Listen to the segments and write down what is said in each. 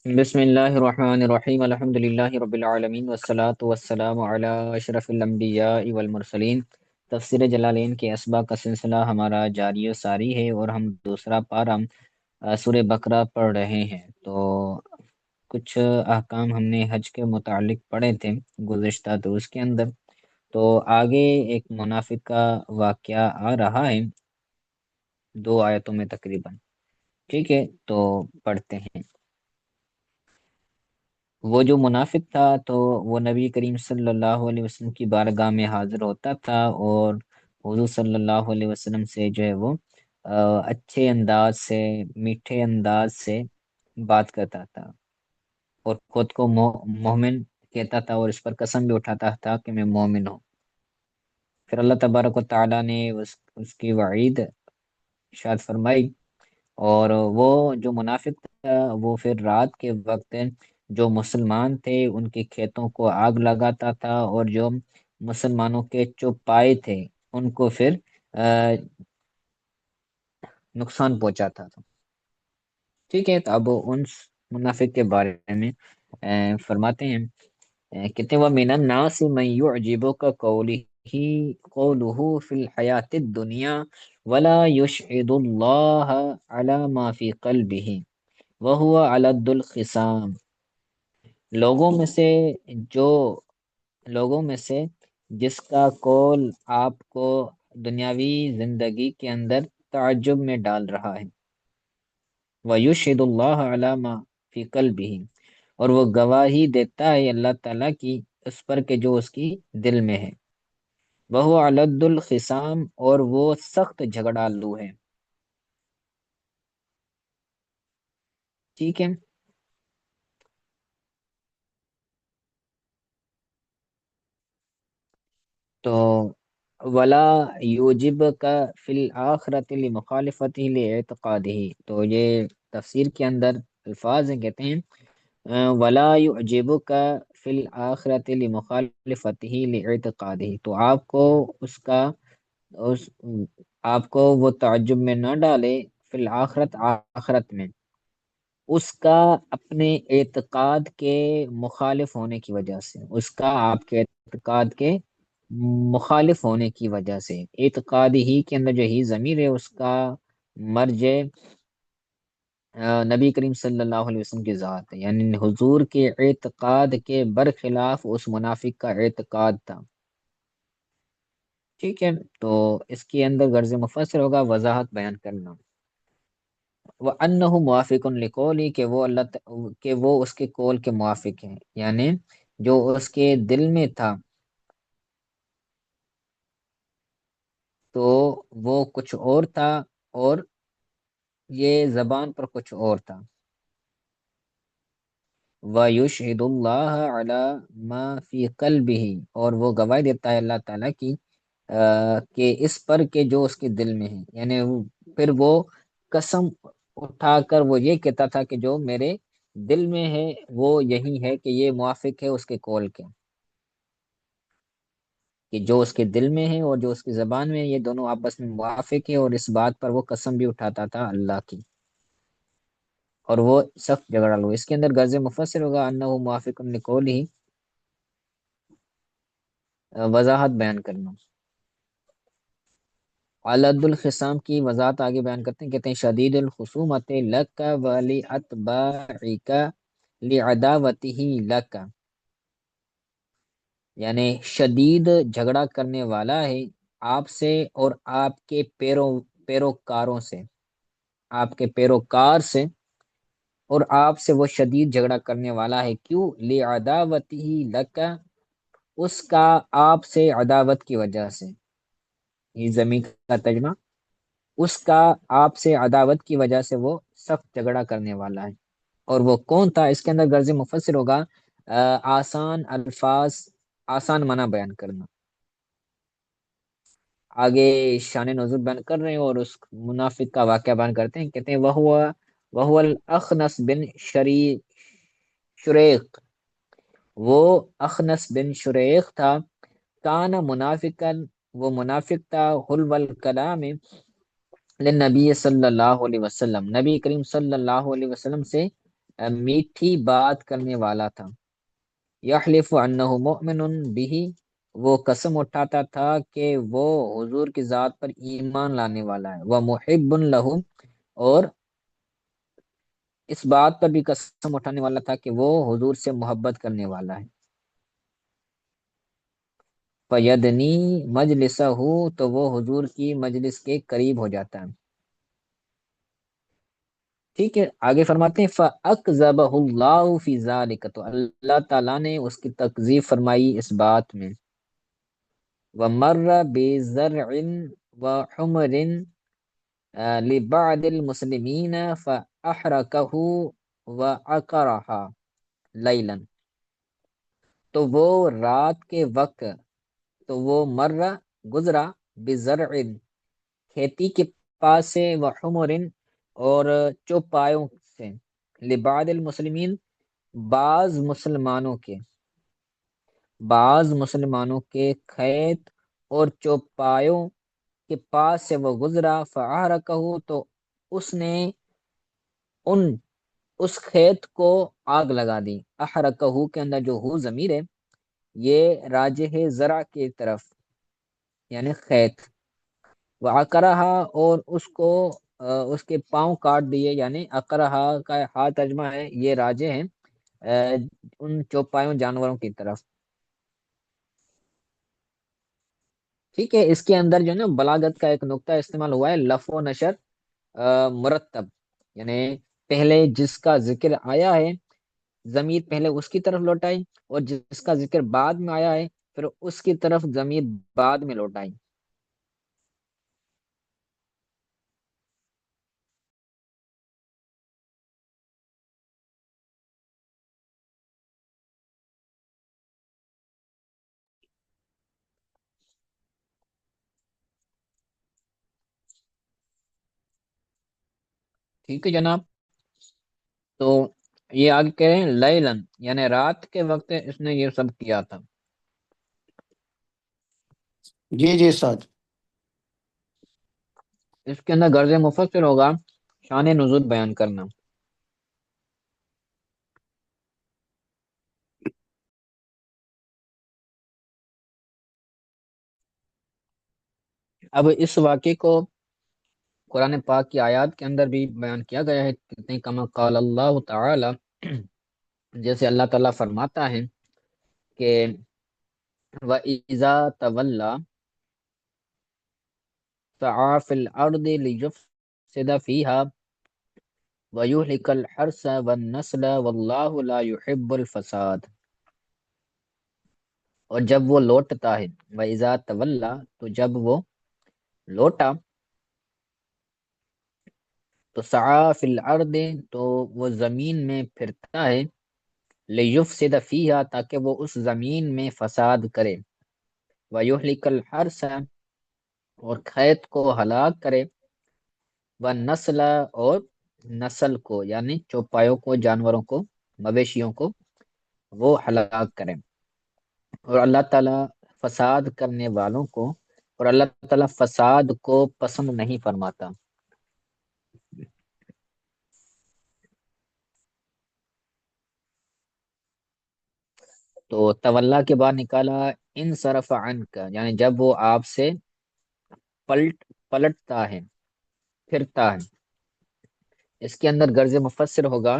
بسم اللہ الرحمن الرحیم الحمد للہ رب العالمین والصلاة والسلام علی اشرف الانبیاء والمرسلین۔ تفسیر جلالین کے اسباق کا سلسلہ ہمارا جاری و ساری ہے اور ہم دوسرا پارہ سورہ بقرہ پڑھ رہے ہیں۔ تو کچھ احکام ہم نے حج کے متعلق پڑھے تھے گزشتہ دروس کے اندر۔ تو آگے ایک منافق کا واقعہ آ رہا ہے 2 آیتوں میں تقریباً۔ ٹھیک ہے، تو پڑھتے ہیں۔ وہ جو منافق تھا تو وہ نبی کریم صلی اللہ علیہ وسلم کی بارگاہ میں حاضر ہوتا تھا اور حضور صلی اللہ علیہ وسلم سے جو ہے وہ اچھے انداز سے، میٹھے انداز سے بات کرتا تھا اور خود کو مومن کہتا تھا اور اس پر قسم بھی اٹھاتا تھا کہ میں مومن ہوں۔ پھر اللہ تبارک و تعالیٰ نے اس کی وعید ارشاد فرمائی، اور وہ جو منافق تھا وہ پھر رات کے وقت جو مسلمان تھے ان کے کھیتوں کو آگ لگاتا تھا، اور جو مسلمانوں کے چوپائے تھے ان کو پھر نقصان پہنچاتا تھا۔ ٹھیک ہے، تو اب ان منافق کے بارے میں فرماتے ہیں، کہتے ہیں وَمِنَ النَّاسِ مَن يُعْجِبُكَ قَوْلُهُ فِي الْحَيَاةِ الدُّنْيَا وَلَا يُشْهِدُ اللَّهَ عَلَى مَا فِي قَلْبِهِ وَهُوَ أَلَدُّ الْخِصَامِ۔ لوگوں میں سے جو لوگوں میں سے جس کا قول آپ کو دنیاوی زندگی کے اندر تعجب میں ڈال رہا ہے، وَيُشْهِدُ اللَّهَ عَلَى مَا فِي قَلْبِهِ، اور وہ گواہی دیتا ہے اللہ تعالیٰ کی اس پر کہ جو اس کی دل میں ہے، وَهُوَ أَلَدُّ الْخِصَامِ، اور وہ سخت جھگڑالو ہے۔ ٹھیک ہے، تو ولا یوجب کا فی الآخرت لمخالفت لاعتقادہ، تو یہ تفسیر کے اندر الفاظ ہیں، کہتے ہیں ولا یعجب کا فی الآخرت لمخالفت لاعتقادہ، تو آپ کو اس کا اس آپ کو وہ تعجب میں نہ ڈالے فی الآخرت، آخرت میں، اس کا اپنے اعتقاد کے مخالف ہونے کی وجہ سے، اس کا آپ کے اعتقاد کے مخالف ہونے کی وجہ سے۔ اعتقاد ہی کے اندر جو ہی ضمیر ہے اس کا مرجع نبی کریم صلی اللہ علیہ وسلم کی ذات ہے، یعنی حضور کے اعتقاد کے برخلاف اس منافق کا اعتقاد تھا۔ ٹھیک ہے، تو اس کے اندر غرض مفسر ہوگا وضاحت بیان کرنا، وَأَنَّهُ مُوَافِقٌ لِقَوْلِهِ، کہ وہ اس کے قول کے موافق ہیں، یعنی جو اس کے دل میں تھا تو وہ کچھ اور تھا، اور یہ زبان پر کچھ اور تھا۔ وَيُشْهِدُ اللَّهَ عَلَى مَا فِي قَلْبِهِ، اور وہ گواہی دیتا ہے اللہ تعالیٰ کی کہ اس پر کہ جو اس کے دل میں ہے، یعنی پھر وہ قسم اٹھا کر وہ یہ کہتا تھا کہ جو میرے دل میں ہے وہ یہی ہے، کہ یہ موافق ہے اس کے قول کے، کہ جو اس کے دل میں ہے اور جو اس کی زبان میں ہے یہ دونوں آپس میں موافق ہے، اور اس بات پر وہ قسم بھی اٹھاتا تھا اللہ کی، اور وہ سخت جھگڑا لو۔ اس کے اندر غرض مفسر ہوگا انہ موافق لقولہ، وضاحت بیان کرنا۔ علد الخصام کی وضاحت آگے بیان کرتے ہیں، کہتے ہیں شدید الخصومت لک ولی اتباعک لعداوتہ لک، یعنی شدید جھگڑا کرنے والا ہے آپ سے اور آپ کے پیروکاروں سے، آپ کے پیروکار سے، اور آپ سے وہ شدید جھگڑا کرنے والا ہے، کیوں؟ لعداوتہ لک، اس کا آپ سے عداوت کی وجہ سے، یہ زمین کا ترجمہ، اس کا آپ سے عداوت کی وجہ سے وہ سخت جھگڑا کرنے والا ہے۔ اور وہ کون تھا؟ اس کے اندر غرض مفسر ہوگا آسان الفاظ، آسان معنی بیان کرنا۔ آگے شان نزول بیان کر رہے ہیں اور اس منافق کا واقعہ بیان کرتے ہیں، کہتے ہیں وہو الاخنس بن شریق، وہ اخنس بن شریق تھا، کان منافقا، وہ منافق تھا، حلو الکلام للنبی صلی اللہ علیہ وسلم، نبی کریم صلی اللہ علیہ وسلم سے میٹھی بات کرنے والا تھا، یحلف انہ مؤمن بھی، وہ قسم اٹھاتا تھا کہ وہ حضور کی ذات پر ایمان لانے والا ہے، وہ محب لہم، اور اس بات پر بھی قسم اٹھانے والا تھا کہ وہ حضور سے محبت کرنے والا ہے۔ فیدنی مجلسہ ہو، تو وہ حضور کی مجلس کے قریب ہو جاتا ہے۔ ٹھیک ہے، آگے فرماتے ہیں فَأَكْذَبَهُ اللَّهُ فِي ذَلِكَ، تو اللہ تعالیٰ نے اس کی تکذیب فرمائی اس بات میں۔ وَمَرَّ بِزَرْعٍ وَحُمْرٍ لِبَعْضِ الْمُسْلِمِينَ فَأَحْرَقَهُ وَعَقَرَهَا لَيْلًا، تو وہ رات کے وقت، تو وہ مرہ گزرا بزرع، کھیتی کے پاس سے، وحمر، اور چوپایوں سے، لبعض المسلمین، بعض مسلمانوں کے، بعض مسلمانوں کے کھیت اور چوپایوں کے پاس سے وہ گزرا، فَأَحْرَقَهُ، تو اس نے ان اس کھیت کو آگ لگا دی۔ احرقہ کے اندر جو ہو ضمیر ہے، یہ راجح زرع کی طرف، یعنی خیت، وعقرہا، اور اس کو اس کے پاؤں کاٹ دیے، یعنی اقرہا کا ہا ترجمہ ہے، یہ راجح ہے ان چوپایوں جانوروں کی طرف۔ ٹھیک ہے، اس کے اندر جو ہے نا بلاغت کا ایک نقطہ استعمال ہوا ہے، لف و نشر مرتب، یعنی پہلے جس کا ذکر آیا ہے، ضمیر پہلے اس کی طرف لوٹائی، اور جس کا ذکر بعد میں آیا ہے پھر اس کی طرف ضمیر بعد میں لوٹائی۔ ٹھیک ہے جناب، تو یہ آگے کہہ رہے ہیں لیلن، یعنی رات کے وقت اس نے یہ سب کیا تھا۔ جی جی استاد۔ اس کے اندر غرض مفسر ہوگا شان نزول بیان کرنا۔ اب اس واقعے کو قرآن پاک کی آیات کے اندر بھی بیان کیا گیا ہے، کہتے ہیں کما قال اللہ تعالی، جیسے اللہ تعالیٰ فرماتا ہے کہ وَإِذَا تَوَلَّى سَعَى فِي الْأَرْضِ لِيُفْسِدَ فِيهَا وَيُهْلِكَ الْحَرْثَ وَالنَّسْلَ وَاللَّهُ لَا يُحِبُّ الْفَسَادَ، اور جب وہ لوٹتا ہے، وَإِذَا تَوَلَّى، تو جب وہ لوٹا، تو سعی فی الارض، تو وہ زمین میں پھرتا ہے، لیفسد فیہا، تاکہ وہ اس زمین میں فساد کرے، ویہلک الحرث، اور کھیت کو ہلاک کرے، والنسل، اور نسل کو، یعنی چوپایوں کو، جانوروں کو، مویشیوں کو وہ ہلاک کرے، اور اللہ تعالیٰ فساد کرنے والوں کو، اور اللہ تعالیٰ فساد کو پسند نہیں فرماتا۔ تو تولا کے بعد نکالا ان صرف عنک، یعنی جب وہ آپ سے پلٹتا ہے، پھرتا ہے۔ اس کے اندر غرض مفسر ہوگا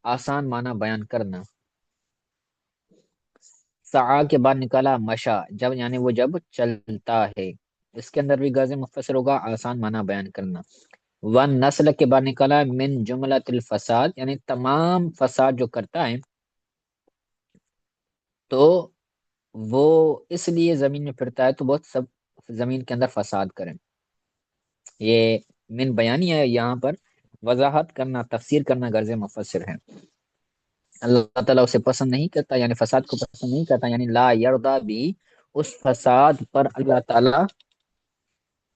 آسان معنی بیان کرنا۔ سعا کے بعد نکالا مشا، جب یعنی وہ جب چلتا ہے، اس کے اندر بھی غرض مفسر ہوگا آسان معنی بیان کرنا۔ ون نسل کے بعد نکالا من جملۃ الفساد، یعنی تمام فساد جو کرتا ہے، تو وہ اس لیے زمین میں پھرتا ہے تو بہت سب زمین کے اندر فساد کریں۔ یہ من بیانی ہے، یہاں پر وضاحت کرنا، تفسیر کرنا غرض مفسر ہے۔ اللہ تعالیٰ اسے پسند نہیں کرتا، یعنی فساد کو پسند نہیں کرتا، یعنی لا یرضا بھی، اس فساد پر اللہ تعالیٰ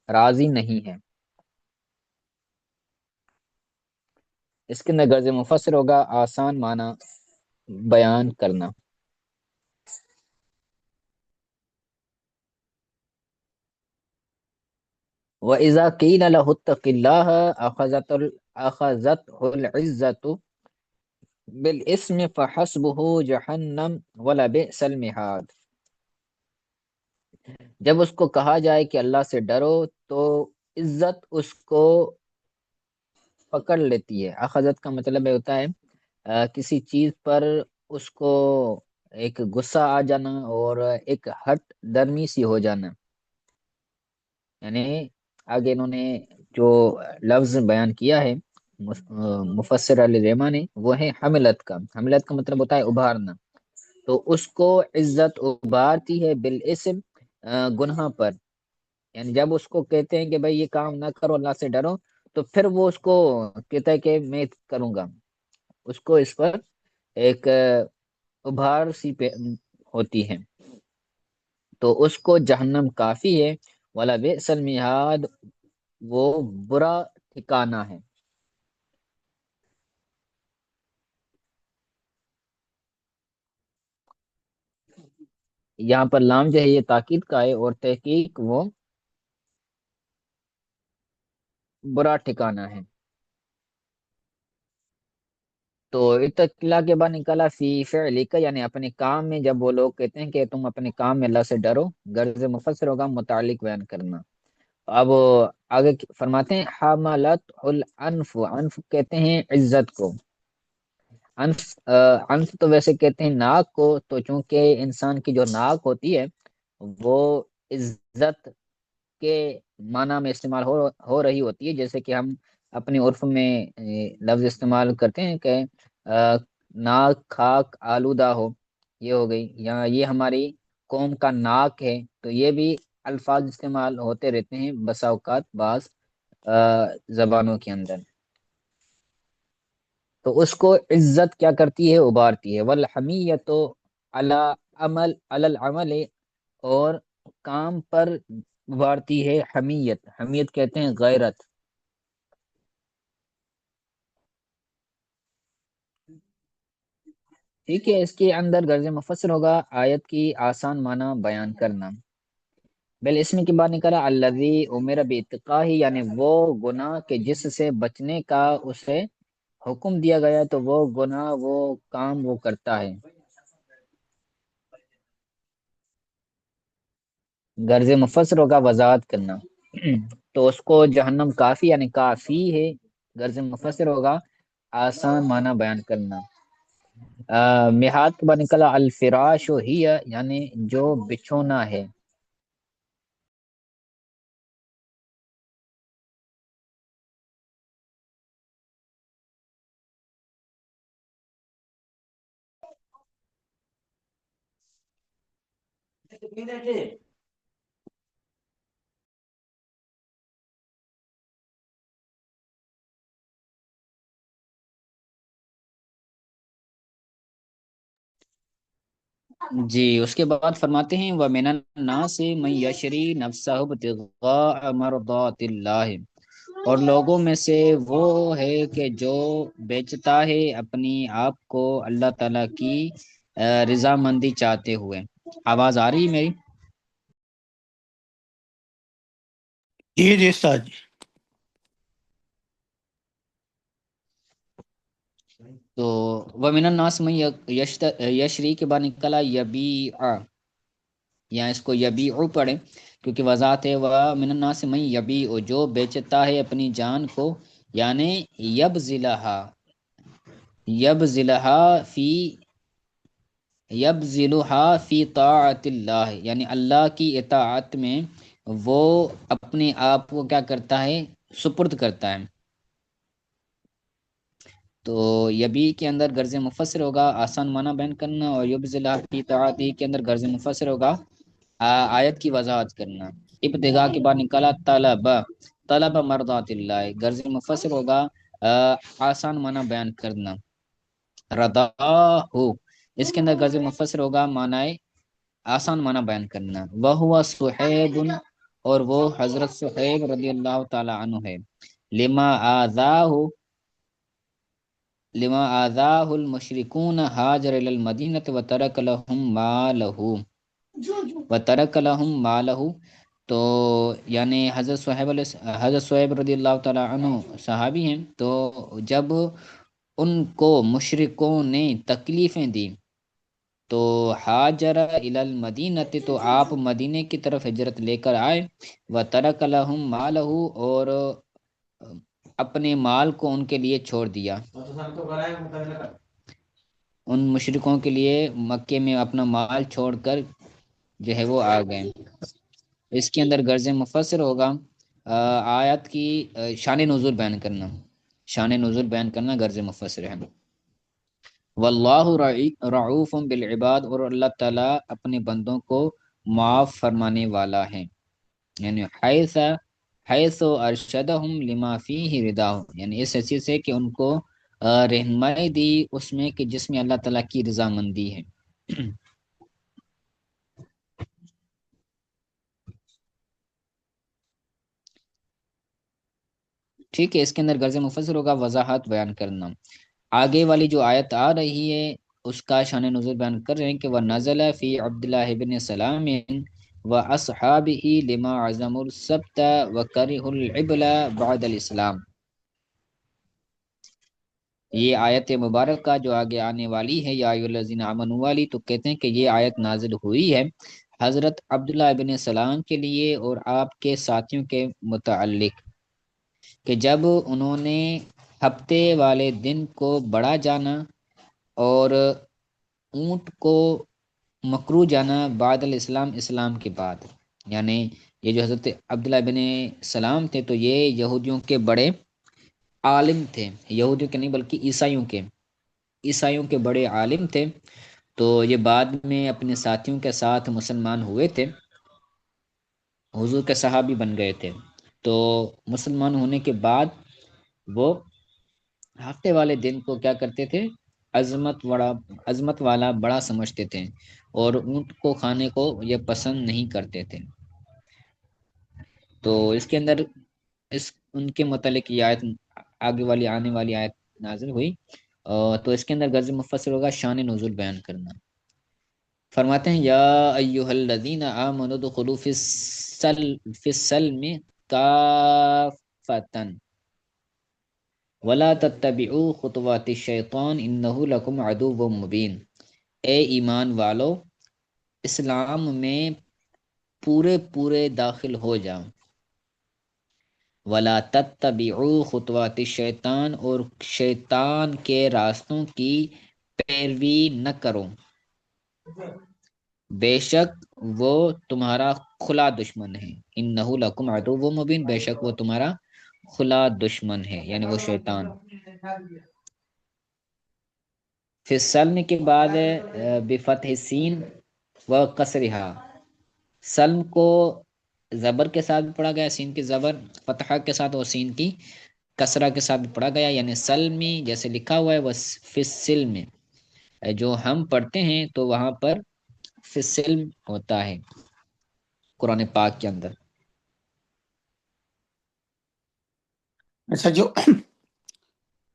راضی نہیں ہے۔ اس کے اندر غرض مفسر ہوگا آسان معنی بیان کرنا۔ وَإِذَا قِيلَ لَهُ اتَّقِ اللَّهَ أَخَذَتْهُ الْعِزَّةُ بالاسم فحسبه جہنم ولبئس المہاد۔ جب اس کو کہا جائے کہ اللہ سے ڈرو تو عزت اس کو پکڑ لیتی ہے۔ اخذت کا مطلب یہ ہوتا ہے کسی چیز پر اس کو ایک غصہ آ جانا اور ایک ہٹ درمی سی ہو جانا۔ یعنی آگے انہوں نے جو لفظ بیان کیا ہے مفسر علی ریما نے، وہ ہے حملت کا۔ حملت کا مطلب ہوتا ہے ابھارنا۔ تو اس کو عزت ابھارتی ہے بالاسم، گناہ پر۔ یعنی جب اس کو کہتے ہیں کہ بھائی یہ کام نہ کرو، اللہ سے ڈرو، تو پھر وہ اس کو کہتا ہے کہ میں کروں گا۔ اس کو اس پر ایک ابھار سی ہوتی ہے، تو اس کو جہنم کافی ہے۔ والا بئس المہاد، وہ برا ٹھکانہ ہے۔ یہاں پر لام جو ہے یہ تاکید کا ہے، اور تحقیق وہ برا ٹھکانہ ہے۔ تو اتقلا کے بعد نکالا فی فعلک، یعنی اپنے کام میں، جب وہ لوگ کہتے ہیں کہ تم اپنے کام میں اللہ سے ڈرو، غرض مفسر ہوگا متعلق بیان کرنا۔ اب آگے فرماتے ہیں حملت الانف، انف کہتے ہیں عزت کو۔ انف انف تو ویسے کہتے ہیں ناک کو، تو چونکہ انسان کی جو ناک ہوتی ہے وہ عزت کے معنی میں استعمال ہو رہی ہوتی ہے، جیسے کہ ہم اپنے عرف میں لفظ استعمال کرتے ہیں کہ ناک خاک آلودہ ہو، یہ ہو گئی، یا یہ ہماری قوم کا ناک ہے۔ تو یہ بھی الفاظ استعمال ہوتے رہتے ہیں بسا اوقات بعض زبانوں کے اندر۔ تو اس کو عزت کیا کرتی ہے؟ ابھارتی ہے۔ والحمیت علی علی العمل، اور کام پر ابھارتی ہے حمیت۔ حمیت کہتے ہیں غیرت۔ ٹھیک ہے، اس کے اندر غرض مفسر ہوگا آیت کی آسان معنی بیان کرنا۔ بل اس میں کی بات نکلا الذی امر باتقاہ، یعنی وہ گناہ کے جس سے بچنے کا اسے حکم دیا گیا، تو وہ گناہ، وہ کام وہ کرتا ہے۔ غرض مفسر ہوگا وضاحت کرنا۔ تو اس کو جہنم کافی، یعنی کافی ہے، غرض مفسر ہوگا آسان معنی بیان کرنا۔ میہات کے بعد نکلا الفراش ہی، یعنی جو بچھونا ہے۔ جی، اس کے بعد فرماتے ہیں وَمِنَ النَّاسِ مَن يَشْرِي نَفْسَهُ ابْتِغَاءَ مَرْضَاتِ اللَّهِ، اور لوگوں میں سے وہ ہے کہ جو بیچتا ہے اپنی آپ کو اللہ تعالیٰ کی رضا مندی چاہتے ہوئے۔ آواز آ رہی ہے میری؟ جی جی استاد جی۔ تو وَمِنَ النَّاسِ مَن یشری کے بعد نکلا یبیع، یا اس کو یبیع پڑھے کیونکہ وضاحت ہے وَمِنَ النَّاسِ مَن یبیع، جو بیچتا ہے اپنی جان کو، یعنی یبذلہا، یبذلہا فی یبذلہا فی طاعت اللہ، یعنی اللہ کی اطاعت میں وہ اپنے آپ کو کیا کرتا ہے؟ سپرد کرتا ہے۔ تو یبی کے اندر غرض مفسر ہوگا آسان معنی بیان کرنا، اور یبذلہا فی طاعت کے اندر غرض مفسر ہوگا آیت کی وضاحت کرنا۔ ابتغاء کے بعد نکالا طلب، طلب مرضات اللہ، غرض مفسر ہوگا آسان معنی بیان کرنا۔ رضا ہو، اس کے اندر غرض مفسر ہوگا معنی آسان معنی بیان کرنا۔ وہ صہیب، اور وہ حضرت صہیب رضی اللہ تعالی عنہ ہے۔ لما آذاہ، لما آذاہ المشرکون حاجر الی المدینہ وترک لهم مالہ، وترک لهم مالہ، تو یعنی حضرت صہیب رضی اللہ تعالی عنہ صحابی ہیں، تو جب ان کو مشرکوں نے تکلیفیں دی تو ہاجر الی المدینہ، تو آپ مدینے کی طرف ہجرت لے کر آئے، و ترک لہم مالہ، اور اپنے مال کو ان کے لیے چھوڑ دیا، ان مشرکوں کے لیے مکے میں اپنا مال چھوڑ کر جو ہے وہ آ گئے۔ اس کے اندر غرض مفسر ہوگا آیت کی شان نزول بیان کرنا، شان نزول بیان کرنا غرض مفسر ہے۔ واللہ رعوف بالعباد، اور اللہ تعالیٰ اپنے بندوں کو معاف فرمانے والا ہے، یعنی حیث ارشدہم لما فیہ رضا، یعنی اس حیثیت سے کہ ان کو رہنمائی دی اس میں کہ جس میں اللہ تعالیٰ کی رضامندی ہے۔ ٹھیک ہے، اس کے اندر غرض مفسر ہوگا وضاحت بیان کرنا۔ آگے والی جو آیت آ رہی ہے اس کا شان نزول بیان کر رہے ہیں کہ وہ نزل فی عبداللہ بن سلام و اصحابہ لما عظم السبت و کرہ العبل بعد الاسلام۔ یہ آیت مبارکہ جو آگے آنے والی ہے، یا ایھا الذین آمنوا والی، تو کہتے ہیں کہ یہ آیت نازل ہوئی ہے حضرت عبداللہ بن سلام کے لیے اور آپ کے ساتھیوں کے متعلق، کہ جب انہوں نے ہفتے والے دن کو بڑا جانا اور اونٹ کو مکرو جانا بعد الاسلام، اسلام کے بعد، یعنی یہ جو حضرت عبداللہ بن سلام تھے تو یہ یہودیوں کے بڑے عالم تھے، یہودیوں کے نہیں بلکہ عیسائیوں کے بڑے عالم تھے، تو یہ بعد میں اپنے ساتھیوں کے ساتھ مسلمان ہوئے تھے، حضور کے صحابی بن گئے تھے۔ تو مسلمان ہونے کے بعد وہ ہفتے والے دن کو کیا کرتے تھے، عظمت والا بڑا سمجھتے تھے، اور اونٹ کو کھانے کو یہ پسند نہیں کرتے تھے۔ تو اس کے اندر ان کے متعلق یہ آیت آگے والی آنے والی آیت نازل ہوئی، تو اس کے اندر غرض مفسر ہوگا شان نزول بیان کرنا۔ فرماتے ہیں یا ایھا الذین آمنوا ادخلوا فی السلم کافۃ ولا تتبعوا خطوات الشیطان انہ لکم عدو مبین، اے ایمان والو اسلام میں پورے پورے داخل ہو جاؤ، ولا تتبعوا خطوات الشیطان، اور شیطان کے راستوں کی پیروی نہ کرو، بے شک وہ تمہارا کھلا دشمن ہے، انہ لکم عدو مبین، بے شک وہ تمہارا کھلا دشمن ہے، یعنی وہ شیطان۔ پھر سلم کے بعد بفتح سین و کسرہا، سلم کو زبر کے ساتھ بھی پڑھا گیا، سین کی زبر فتحہ کے ساتھ اور سین کی کسرہ کے ساتھ بھی پڑھا گیا، یعنی سلمی جیسے لکھا ہوا ہے وہ فی السلم، جو ہم پڑھتے ہیں تو وہاں پر فی السلم ہوتا ہے قرآن پاک کے اندر۔ اچھا، جو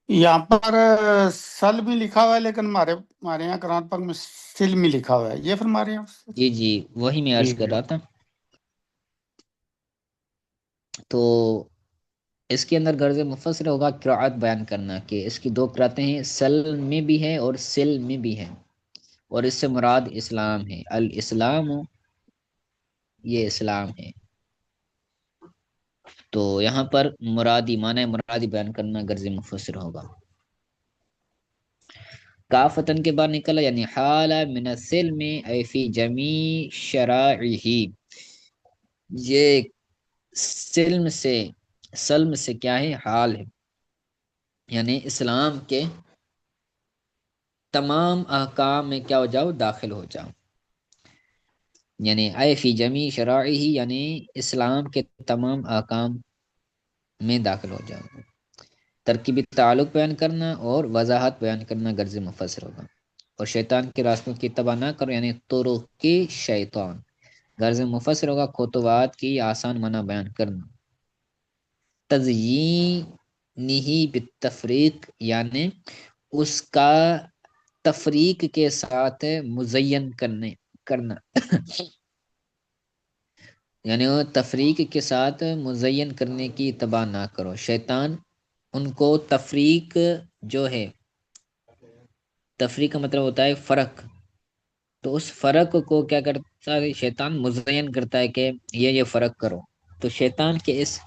یہاں پر سل بھی لکھا ہوا ہے، لیکن ہمارے یہاں قرآن پاک میں سل میں لکھا ہوا ہے، یہ فرما رہے ہیں آپ؟ جی جی، وہی میں عرض ٹھیک کر ہے۔ رہا تھا۔ تو اس کے اندر غرض مفسر ہوگا قرأت بیان کرنا، کہ اس کی دو قرأتیں ہیں، سل میں بھی ہے اور سل میں بھی ہے، اور اس سے مراد اسلام ہے، الاسلام، یہ اسلام ہے۔ تو یہاں پر مرادی معنی مرادی بیان کرنا غرض مفسر ہوگا۔ کافتن کے بعد نکلا، یعنی حال من السلم ای فی جمیع شرائعہ، یہ سلم سے کیا ہے، حال ہے، یعنی اسلام کے تمام احکام میں کیا ہو جاؤ، داخل ہو جاؤ، یعنی اے فی جمیع شرائعہ، یعنی اسلام کے تمام احکام میں داخل ہو جاؤ۔ ترکیبی تعلق بیان کرنا اور وضاحت بیان کرنا غرض مفسر ہوگا۔ اور شیطان کے راستوں کی اتباع نہ کرو، یعنی طرق کی شیطان، غرض مفسر ہوگا خطوات کی آسان منع بیان کرنا۔ تزیینہ بالتفریق، یعنی اس کا تفریق کے ساتھ مزین کرنا یعنی وہ تفریق کے ساتھ مزین کرنے کی اتباع نہ کرو، شیطان ان کو تفریق جو ہے تفریق کا مطلب ہوتا ہے فرق، تو اس فرق کو کیا کرتا ہے شیطان مزین کرتا ہے کہ یہ فرق کرو، تو شیطان کے اس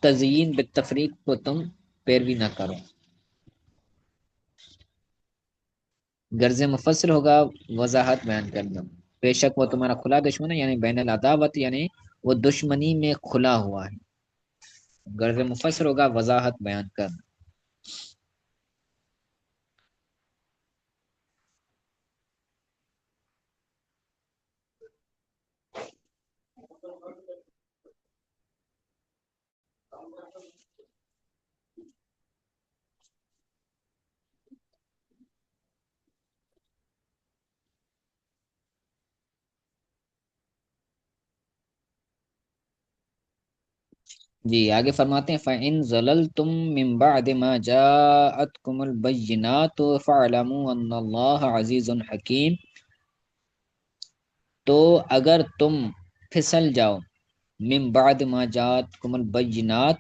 تزیین بالتفریق کو تم پیروی نہ کرو۔ غرض مفسر ہوگا وضاحت بیان کرنا، بے شک وہ تمہارا کھلا دشمن ہے، یعنی بین العداوت، یعنی وہ دشمنی میں کھلا ہوا ہے۔ غرض مفسر ہوگا وضاحت بیان کرنا۔ جی آگے فرماتے ہیں فَإِن زَلَلْتُم مِّن بَعْدِ مَا جَاءَتْكُمُ الْبَيِّنَاتُ فَاعْلَمُوا أَنَّ اللَّهَ عَزِيزٌ حَكِيمٌ، تو اگر تم پھسل جاؤ من بعد ما جاءتکم البینات،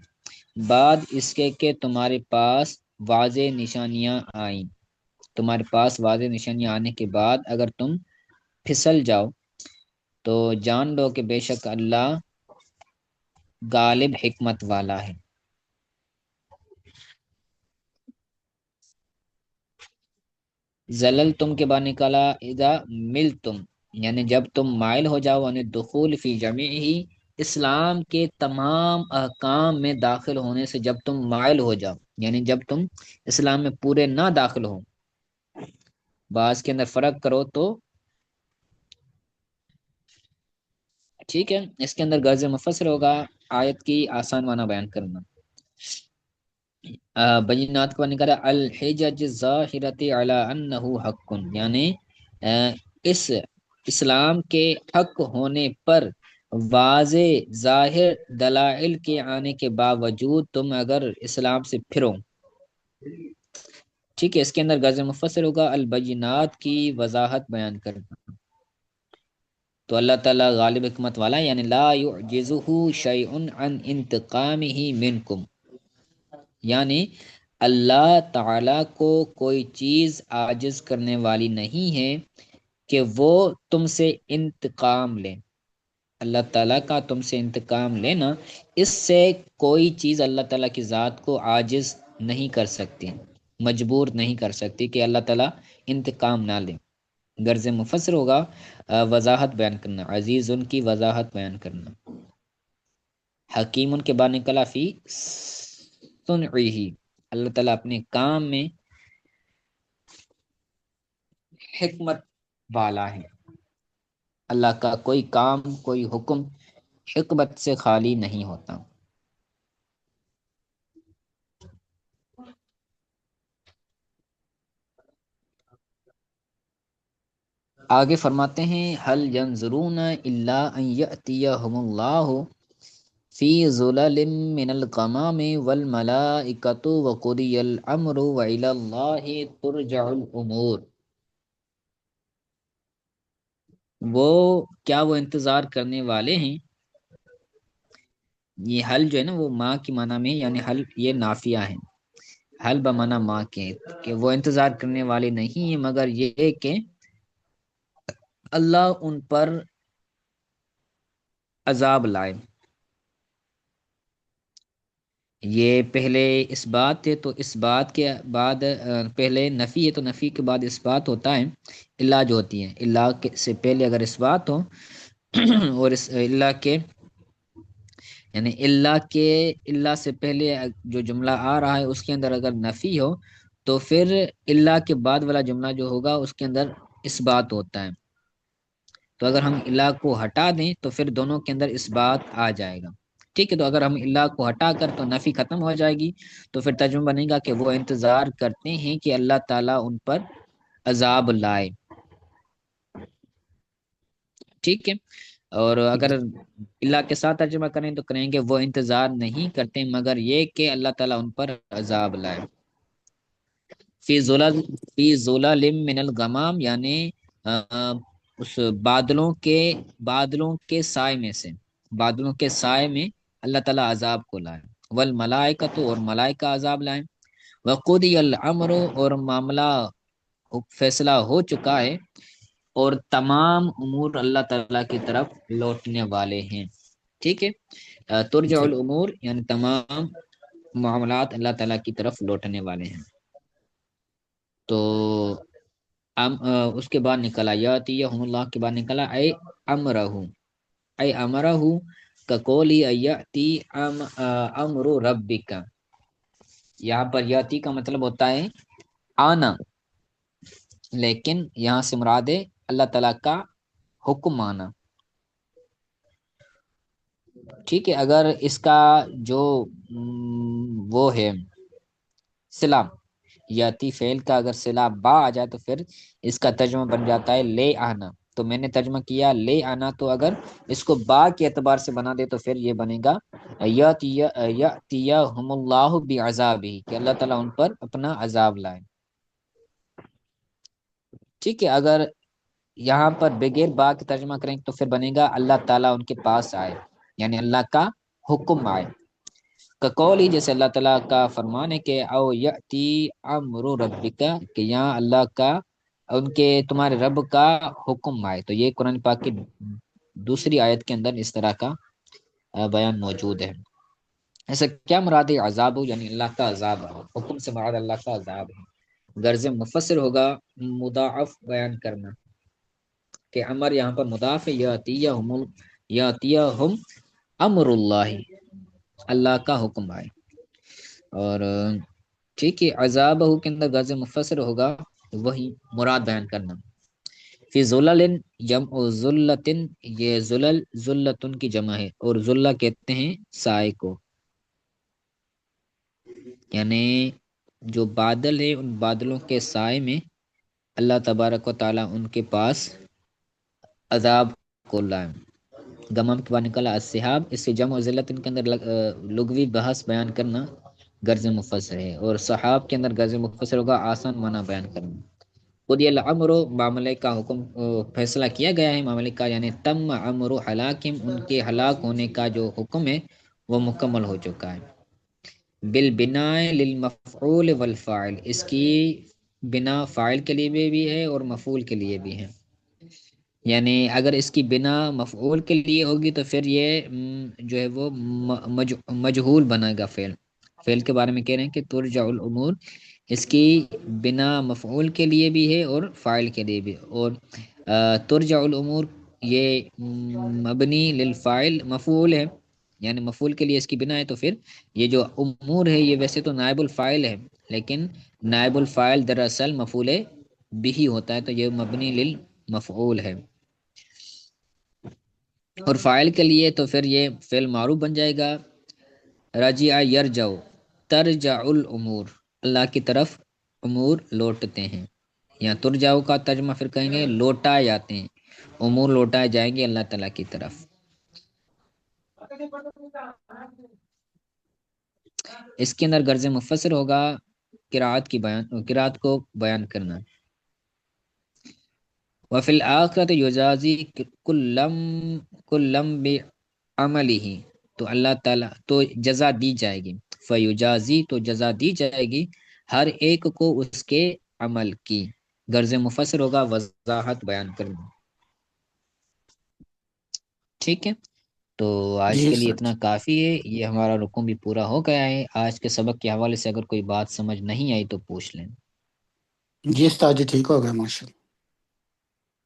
بعد اس کے کہ تمہارے پاس واضح نشانیاں آئیں، تمہارے پاس واضح نشانیاں آنے کے بعد اگر تم پھسل جاؤ، تو جان لو کہ بے شک اللہ غالب حکمت والا ہے۔ زلل تم کے بعد نکالا اذا مل تم، یعنی جب تم مائل ہو جاؤ، یعنی دخول فی جمیعہ، اسلام کے تمام احکام میں داخل ہونے سے جب تم مائل ہو جاؤ، یعنی جب تم اسلام میں پورے نہ داخل ہو، بعض کے اندر فرق کرو تو ٹھیک ہے۔ اس کے اندر غرض مفسر ہوگا آیت کی آسان معنی بیان کرنا۔ بینات کو نکالا الحجج الظاہرۃ علی انہ حق، یعنی اس اسلام کے حق ہونے پر واضح ظاہر دلائل کے آنے کے باوجود تم اگر اسلام سے پھرو، ٹھیک ہے۔ اس کے اندر غرض مفسر ہوگا البینات کی وضاحت بیان کرنا۔ تو اللہ تعالیٰ غالب حکمت والا ہے، یعنی لا یعجزہ شیء عن انتقامہ منکم، یعنی اللہ تعالیٰ کو کوئی چیز عاجز کرنے والی نہیں ہے کہ وہ تم سے انتقام لے۔ اللہ تعالیٰ کا تم سے انتقام لینا، اس سے کوئی چیز اللہ تعالیٰ کی ذات کو عاجز نہیں کر سکتی، مجبور نہیں کر سکتی کہ اللہ تعالیٰ انتقام نہ لے۔ غرض مفسر ہوگا وضاحت بیان کرنا، عزیز ان کی وضاحت بیان کرنا۔ حکیم ان کے بعد نکلا فی صنعہ، اللہ تعالیٰ اپنے کام میں حکمت والا ہے، اللہ کا کوئی کام کوئی حکم حکمت سے خالی نہیں ہوتا۔ آگے فرماتے ہیں هل ينظرون الا ان يأتيهم الله في ظلل من الغمام والملائكة وقضي الامر والى الله ترجع الامور، وہ کیا وہ انتظار کرنے والے ہیں، یہ حل جو ہے نا وہ ماں کی معنی میں، یعنی حل یہ نافیہ ہے، حل بمعنی ماں کے، کہ وہ انتظار کرنے والے نہیں ہیں مگر یہ کہ اللہ ان پر عذاب لائے۔ یہ پہلے اس بات ہے تو اس بات کے بعد پہلے نفی ہے تو نفی کے بعد اس بات ہوتا ہے، اللہ جو ہوتی ہے، اللہ سے پہلے اگر اس بات ہو اور اس اللہ کے یعنی اللہ سے پہلے جو جملہ آ رہا ہے اس کے اندر اگر نفی ہو تو پھر اللہ کے بعد والا جملہ جو ہوگا اس کے اندر اس بات ہوتا ہے، تو اگر ہم اللہ کو ہٹا دیں تو پھر دونوں کے اندر اس بات آ جائے گا، ٹھیک ہے۔ تو اگر ہم اللہ کو ہٹا کر تو نفی ختم ہو جائے گی، تو پھر ترجمہ بنے گا کہ وہ انتظار کرتے ہیں کہ اللہ تعالیٰ ان پر عذاب لائے، ٹھیک ہے۔ اور اگر اللہ کے ساتھ ترجمہ کریں تو کریں گے وہ انتظار نہیں کرتے مگر یہ کہ اللہ تعالیٰ ان پر عذاب لائے۔ فی ظلال من الغمام، یعنی اس بادلوں کے سائے میں سے، بادلوں کے سائے میں اللہ تعالیٰ عذاب کو لائے، والملائکۃ اور ملائکہ عذاب لائیں، وقضی الامر اور معاملہ فیصلہ ہو چکا ہے، اور تمام امور اللہ تعالیٰ کی طرف لوٹنے والے ہیں. ٹھیک ہے، ترجع جی الامور یعنی تمام معاملات اللہ تعالیٰ کی طرف لوٹنے والے ہیں. تو اس کے بعد نکلا یاتیہم اللہ کے بعد نکلا اے امرہ، اے امرہ کا قولی یاتی امر ربک. یہاں پر یاتی کا مطلب ہوتا ہے آنا، لیکن یہاں سے مراد ہے اللہ تعالیٰ کا حکم آنا. ٹھیک ہے، اگر اس کا جو وہ ہے صلہ، یاتی فعل کا اگر صلہ با آ جائے تو پھر اس کا ترجمہ بن جاتا ہے لے آنا. تو میں نے ترجمہ کیا لے آنا، تو اگر اس کو با کے اعتبار سے بنا دے تو پھر یہ بنے گا یاتیہم اللہ بعذابہ، کہ اللہ تعالیٰ ان پر اپنا عذاب لائے. ٹھیک ہے، اگر یہاں پر بغیر با کے ترجمہ کریں تو پھر بنے گا اللہ تعالیٰ ان کے پاس آئے، یعنی اللہ کا حکم آئے. کقولی، جیسے اللہ تعالیٰ کا فرمان ہے کہ او یاتی امر ربک، کہ یہاں اللہ کا ان کے تمہارے رب کا حکم آئے. تو یہ قرآن پاک کی دوسری آیت کے اندر اس طرح کا بیان موجود ہے. ایسا کیا مراد ہے عذاب یعنی اللہ کا عذاب، حکم سے مراد اللہ کا عذاب ہے. غرض مفسر ہوگا مضاعف بیان کرنا، کہ امر یہاں پر مضاف ہے، یاتیہم امر اللہ، اللہ کا حکم آئے. اور ٹھیک ہے، عذاب کے اندر غرض مفسر ہوگا وہی مراد بیان کرنا. فی ظلل جمع ذلتن، یہ ظلل ذلتن کی جمع ہے، اور ذلہ کہتے ہیں سائے کو. یعنی جو بادل ہے ان بادلوں کے سائے میں اللہ تبارک و تعالیٰ ان کے پاس عذاب کو لائیں. گمم کے بعد نکلا السحاب، اس سے جمع و ذلت کے اندر لغوی بحث بیان کرنا غرض مفسر ہے، اور صحاب کے اندر غرض مفسر ہوگا آسان معنی بیان کرنا. قضی الامر، معاملے کا حکم فیصلہ کیا گیا ہے، معاملے کا یعنی تم امر ہلاکم، ان کے ہلاک ہونے کا جو حکم ہے وہ مکمل ہو چکا ہے. بالبناء للمفعول والفاعل، اس کی بنا فاعل کے لیے بھی ہے اور مفعول کے لیے بھی ہے. یعنی اگر اس کی بنا مفعول کے لیے ہوگی تو پھر یہ جو ہے وہ مجہول بنے گا. فعل کے بارے میں کہہ رہے ہیں کہ ترجع الامور، اس کی بنا مفعول کے لیے بھی ہے اور فاعل کے لیے بھی. اور ترجع الامور یہ مبنی للفاعل مفعول ہے، یعنی مفعول کے لیے اس کی بنا ہے. تو پھر یہ جو امور ہے یہ ویسے تو نائب الفاعل ہے، لیکن نائب الفاعل دراصل مفعول بھی ہوتا ہے، تو یہ مبنی للمفعول ہے. اور فاعل کے لیے تو پھر یہ فعل معروف بن جائے گا. رجع یرجع، ترجع الامور، اللہ کی طرف امور لوٹتے ہیں. یہاں ترجعو کا ترجمہ پھر کہیں گے لوٹائے جاتے ہیں، امور لوٹائے جائیں گے اللہ تعالیٰ کی طرف. اس کے اندر غرض مفسر ہوگا قرات کو بیان کرنا. وفی الآخرۃ یجازی کلم بعملہ، تو اللہ تعالیٰ تو جزا دی جائے گی. فیجازی، تو جزا دی جائے گی ہر ایک کو اس کے عمل کی. غرض مفسر ہوگا وضاحت بیان کرنا. ٹھیک ہے، تو آج جی کے لیے سر اتنا کافی ہے. یہ ہمارا رکوع بھی پورا ہو گیا ہے. آج کے سبق کے حوالے سے اگر کوئی بات سمجھ نہیں آئی تو پوچھ لیں. جی استاد جی ٹھیک ہو گیا ماشاء اللہ.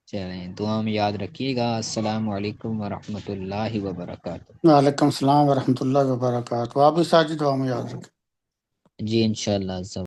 چلیں، دعا میں یاد رکھیے گا. السلام علیکم ورحمۃ اللہ وبرکاتہ. وعلیکم السلام ورحمۃ اللہ وبرکاتہ. آپ بھی ساجد دعا میں یاد رکھیں. جی انشاءاللہ.